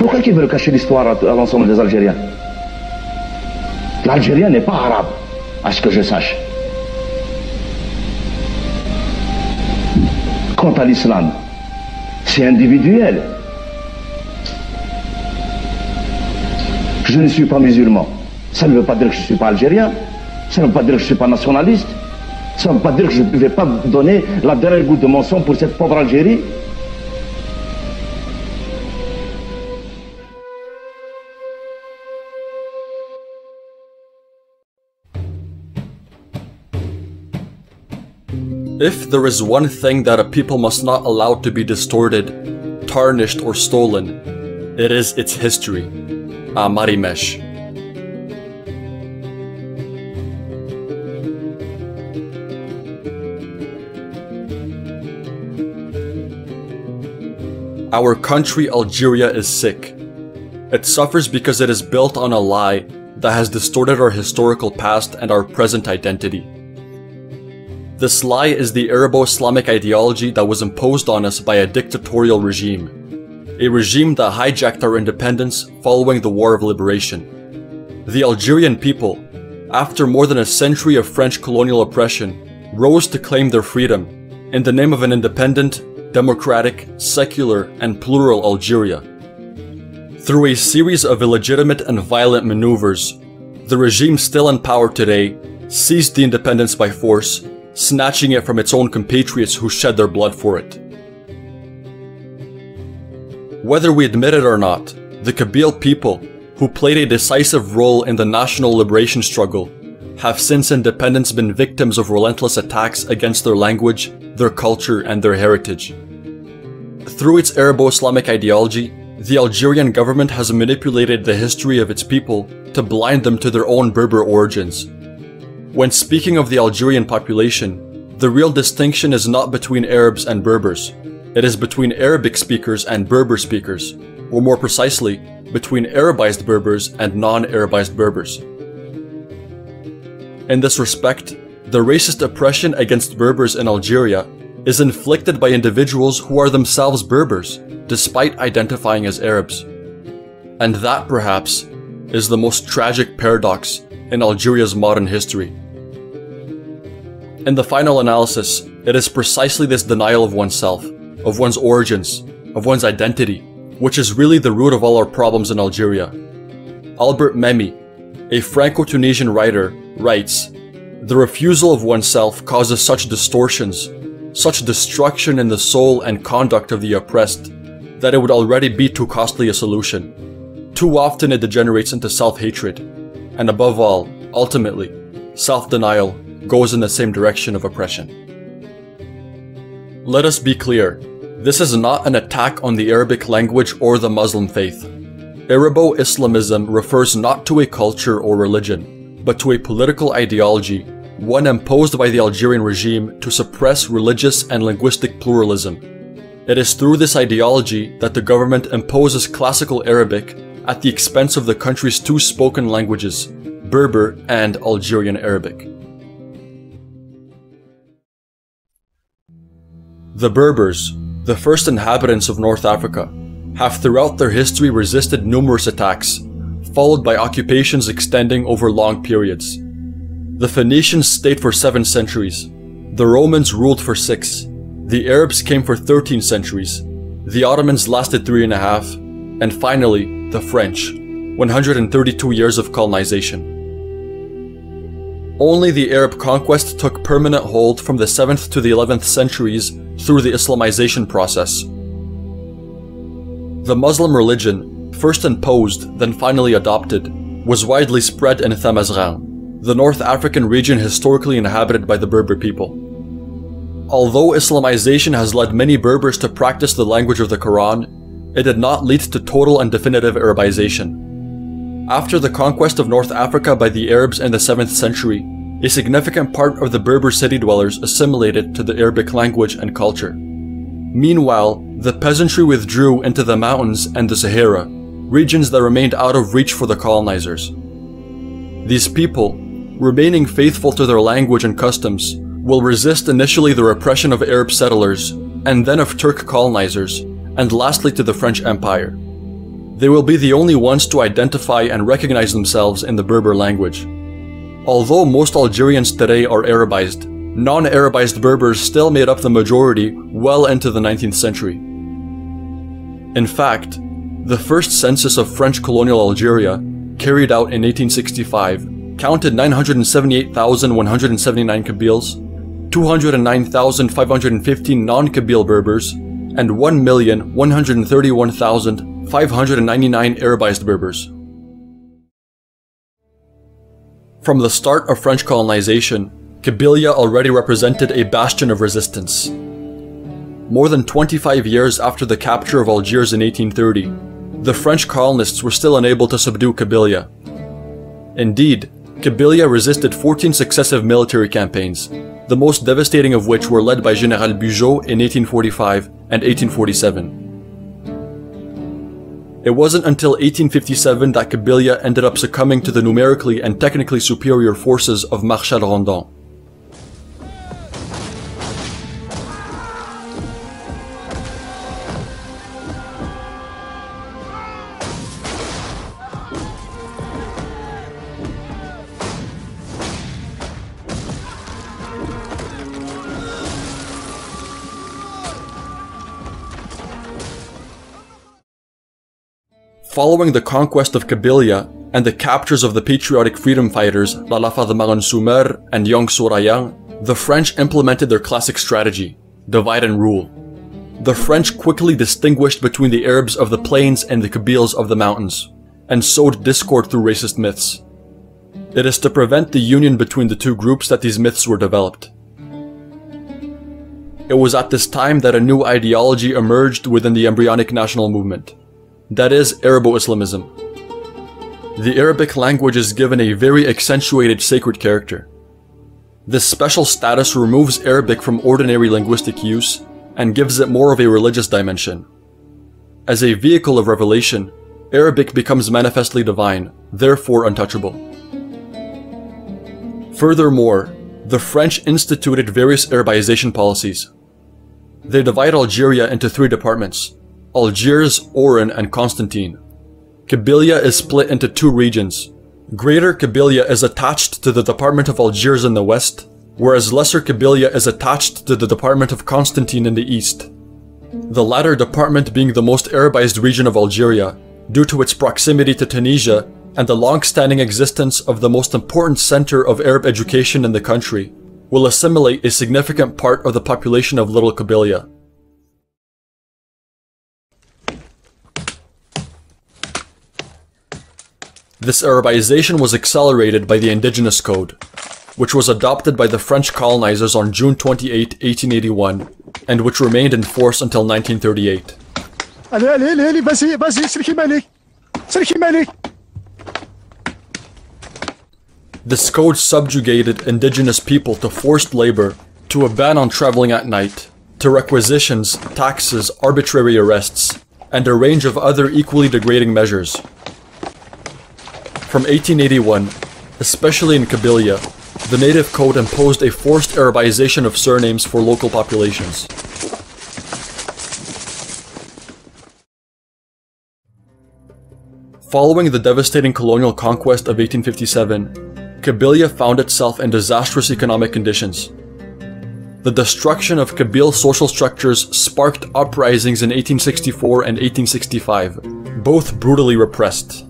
Pourquoi ils veulent cacher l'histoire à l'ensemble des Algériens? L'Algérien n'est pas arabe, à ce que je sache. Quant à l'islam, c'est individuel. Je ne suis pas musulman. Ça ne veut pas dire que je ne suis pas algérien. Ça ne veut pas dire que je ne suis pas nationaliste. Ça ne veut pas dire que je ne vais pas donner la dernière goutte de mon sang pour cette pauvre Algérie. If there is one thing that a people must not allow to be distorted, tarnished, or stolen, it is its history. Amar. Our country, Algeria, is sick. It suffers because it is built on a lie that has distorted our historical past and our present identity. This lie is the Arabo-Islamic ideology that was imposed on us by a dictatorial regime. A regime that hijacked our independence following the War of Liberation. The Algerian people, after more than a century of French colonial oppression, rose to claim their freedom in the name of an independent, democratic, secular, and plural Algeria. Through a series of illegitimate and violent maneuvers, the regime still in power today seized the independence by force, snatching it from its own compatriots who shed their blood for it. Whether we admit it or not, the Kabyle people, who played a decisive role in the national liberation struggle, have since independence been victims of relentless attacks against their language, their culture, and their heritage. Through its Arabo-Islamic ideology, the Algerian government has manipulated the history of its people to blind them to their own Berber origins. When speaking of the Algerian population, the real distinction is not between Arabs and Berbers. It is between Arabic speakers and Berber speakers, or more precisely, between Arabized Berbers and non-Arabized Berbers. In this respect, the racist oppression against Berbers in Algeria is inflicted by individuals who are themselves Berbers, despite identifying as Arabs. And that, perhaps, is the most tragic paradox in Algeria's modern history. In the final analysis, it is precisely this denial of oneself, of one's origins, of one's identity, which is really the root of all our problems in Algeria. Albert Memmi, a Franco-Tunisian writer, writes, "The refusal of oneself causes such distortions, such destruction in the soul and conduct of the oppressed, that it would already be too costly a solution. Too often it degenerates into self-hatred, and above all, ultimately, self-denial goes in the same direction of oppression." Let us be clear, this is not an attack on the Arabic language or the Muslim faith. Arabo-Islamism refers not to a culture or religion, but to a political ideology, one imposed by the Algerian regime to suppress religious and linguistic pluralism. It is through this ideology that the government imposes classical Arabic at the expense of the country's two spoken languages, Berber and Algerian Arabic. The Berbers, the first inhabitants of North Africa, have throughout their history resisted numerous attacks, followed by occupations extending over long periods. The Phoenicians stayed for 7 centuries, the Romans ruled for 6, the Arabs came for 13 centuries, the Ottomans lasted 3.5, and finally, the French, 132 years of colonization. Only the Arab conquest took permanent hold from the 7th to the 11th centuries through the Islamization process. The Muslim religion, first imposed, then finally adopted, was widely spread in Thamazghan, the North African region historically inhabited by the Berber people. Although Islamization has led many Berbers to practice the language of the Quran, it did not lead to total and definitive Arabization. After the conquest of North Africa by the Arabs in the 7th century, a significant part of the Berber city dwellers assimilated to the Arabic language and culture. Meanwhile, the peasantry withdrew into the mountains and the Sahara, regions that remained out of reach for the colonizers. These people, remaining faithful to their language and customs, will resist initially the repression of Arab settlers, and then of Turk colonizers, and lastly to the French Empire. They will be the only ones to identify and recognize themselves in the Berber language. Although most Algerians today are Arabized, non-Arabized Berbers still made up the majority well into the 19th century. In fact, the first census of French colonial Algeria, carried out in 1865, counted 978,179 Kabyles, 209,515 non-Kabyle Berbers, and 1,131,599 Arabized Berbers. From the start of French colonization, Kabylia already represented a bastion of resistance. More than 25 years after the capture of Algiers in 1830, the French colonists were still unable to subdue Kabylia. Indeed, Kabylia resisted 14 successive military campaigns, the most devastating of which were led by General Bugeaud in 1845 and 1847. It wasn't until 1857 that Kabylia ended up succumbing to the numerically and technically superior forces of Marshal Rondon. Following the conquest of Kabylia and the captures of the patriotic freedom fighters Lala Fadhmaran Soumer and Young Sourayan, the French implemented their classic strategy, divide and rule. The French quickly distinguished between the Arabs of the plains and the Kabyles of the mountains, and sowed discord through racist myths. It is to prevent the union between the two groups that these myths were developed. It was at this time that a new ideology emerged within the embryonic national movement. That is, Arabo-Islamism. The Arabic language is given a very accentuated sacred character. This special status removes Arabic from ordinary linguistic use and gives it more of a religious dimension. As a vehicle of revelation, Arabic becomes manifestly divine, therefore untouchable. Furthermore, the French instituted various Arabization policies. They divide Algeria into 3 departments: Algiers, Oran, and Constantine. Kabylia is split into 2 regions. Greater Kabylia is attached to the Department of Algiers in the west, whereas Lesser Kabylia is attached to the Department of Constantine in the east. The latter department being the most Arabized region of Algeria, due to its proximity to Tunisia and the long-standing existence of the most important center of Arab education in the country, will assimilate a significant part of the population of Little Kabylia. This Arabization was accelerated by the Indigenous Code, which was adopted by the French colonizers on June 28, 1881, and which remained in force until 1938. This code subjugated indigenous people to forced labor, to a ban on traveling at night, to requisitions, taxes, arbitrary arrests, and a range of other equally degrading measures. From 1881, especially in Kabylia, the native code imposed a forced Arabization of surnames for local populations. Following the devastating colonial conquest of 1857, Kabylia found itself in disastrous economic conditions. The destruction of Kabyle social structures sparked uprisings in 1864 and 1865, both brutally repressed.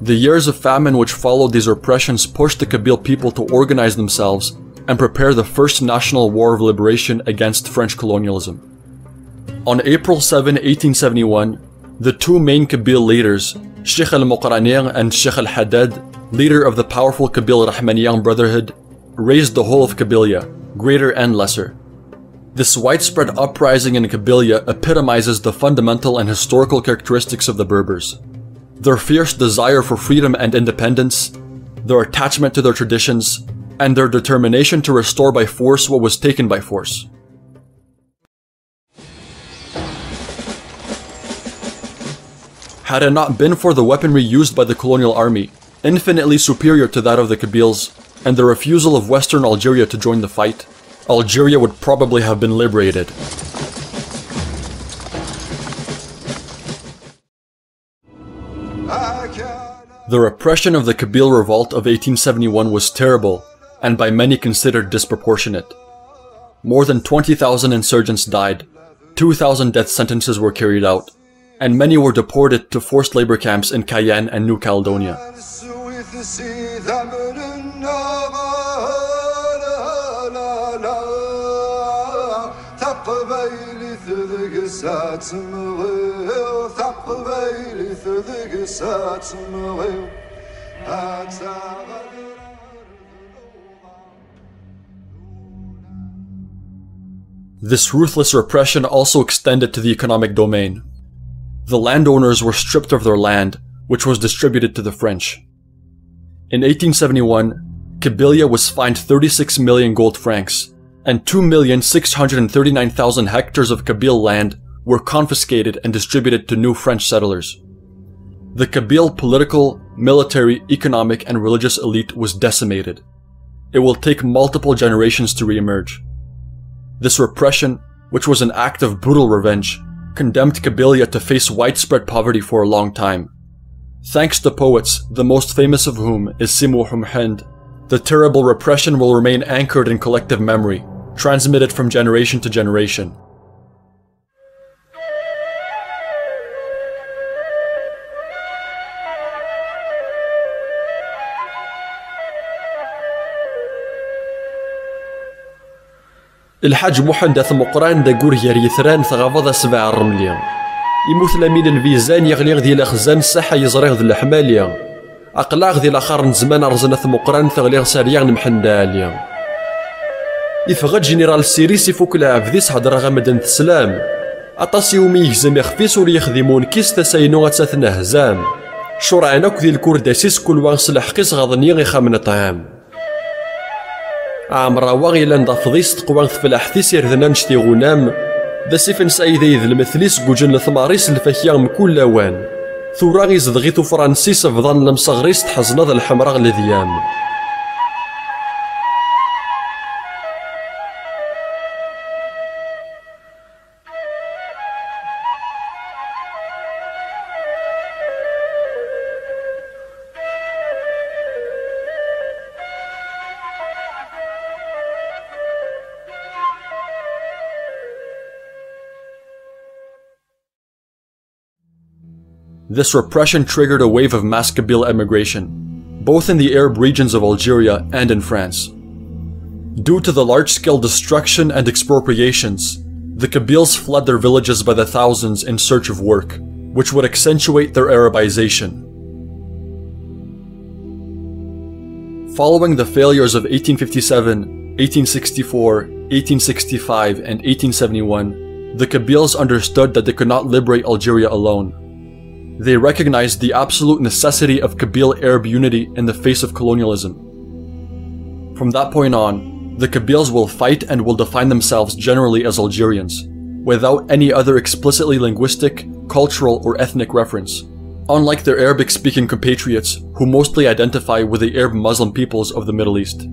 The years of famine which followed these repressions pushed the Kabyle people to organize themselves and prepare the first national war of liberation against French colonialism. On April 7, 1871, the 2 main Kabyle leaders, Sheikh al-Muqraniyan and Sheikh al-Haddad, leader of the powerful Kabyle Rahmaniyan Brotherhood, raised the whole of Kabylia, Greater and Lesser. This widespread uprising in Kabylia epitomizes the fundamental and historical characteristics of the Berbers. Their fierce desire for freedom and independence, their attachment to their traditions, and their determination to restore by force what was taken by force. Had it not been for the weaponry used by the colonial army, infinitely superior to that of the Kabyles, and the refusal of Western Algeria to join the fight, Algeria would probably have been liberated. The repression of the Kabyle revolt of 1871 was terrible, and by many considered disproportionate. More than 20,000 insurgents died, 2,000 death sentences were carried out, and many were deported to forced labor camps in Cayenne and New Caledonia. This ruthless repression also extended to the economic domain. The landowners were stripped of their land, which was distributed to the French. In 1871, Kabylia was fined 36 million gold francs, and 2,639,000 hectares of Kabyle land were confiscated and distributed to new French settlers. The Kabyle political, military, economic, and religious elite was decimated. It will take multiple generations to re-emerge. This repression, which was an act of brutal revenge, condemned Kabylia to face widespread poverty for a long time. Thanks to poets, the most famous of whom is Simou Humhend, the terrible repression will remain anchored in collective memory, transmitted from generation to generation. الحاج محمد ثمقران دا قور يثران ثغافض سبع الرملية يموت لامين الفيزان يغليغ ديال الخزان الساحة يزريغ ذي الحمالية أقلاغ ذي الآخر نزمان أرزنا ثمقران ثغليغ ساريغ نمحندالية يفغد جنرال سيريس يفوك العفديس هدر غامدن تسلام أطاس يومي يهزم يخفيس ولي يخدمون كيس تساينو غتساثنا هزام شرعاناك ذي الكورداسيس كل واغس الحقيس غاضنيغ يخامن طعام عمرا واغي لان فضيس تقوى فلاحثيس يردنا نشتي غنام دا سيفن سايدي ذي المثليس قوجن ثماريس الفاكيا مكل لوان ثورا غي زدغيتو فرانسيس فضان المصغريس تحزنا ذا الحمراء لذيام. This repression triggered a wave of mass Kabyle emigration, both in the Arab regions of Algeria and in France. Due to the large-scale destruction and expropriations, the Kabyles fled their villages by the thousands in search of work, which would accentuate their Arabization. Following the failures of 1857, 1864, 1865, and 1871, the Kabyles understood that they could not liberate Algeria alone. They recognized the absolute necessity of Kabyle-Arab unity in the face of colonialism. From that point on, the Kabyles will fight and will define themselves generally as Algerians, without any other explicitly linguistic, cultural, or ethnic reference, unlike their Arabic-speaking compatriots who mostly identify with the Arab Muslim peoples of the Middle East.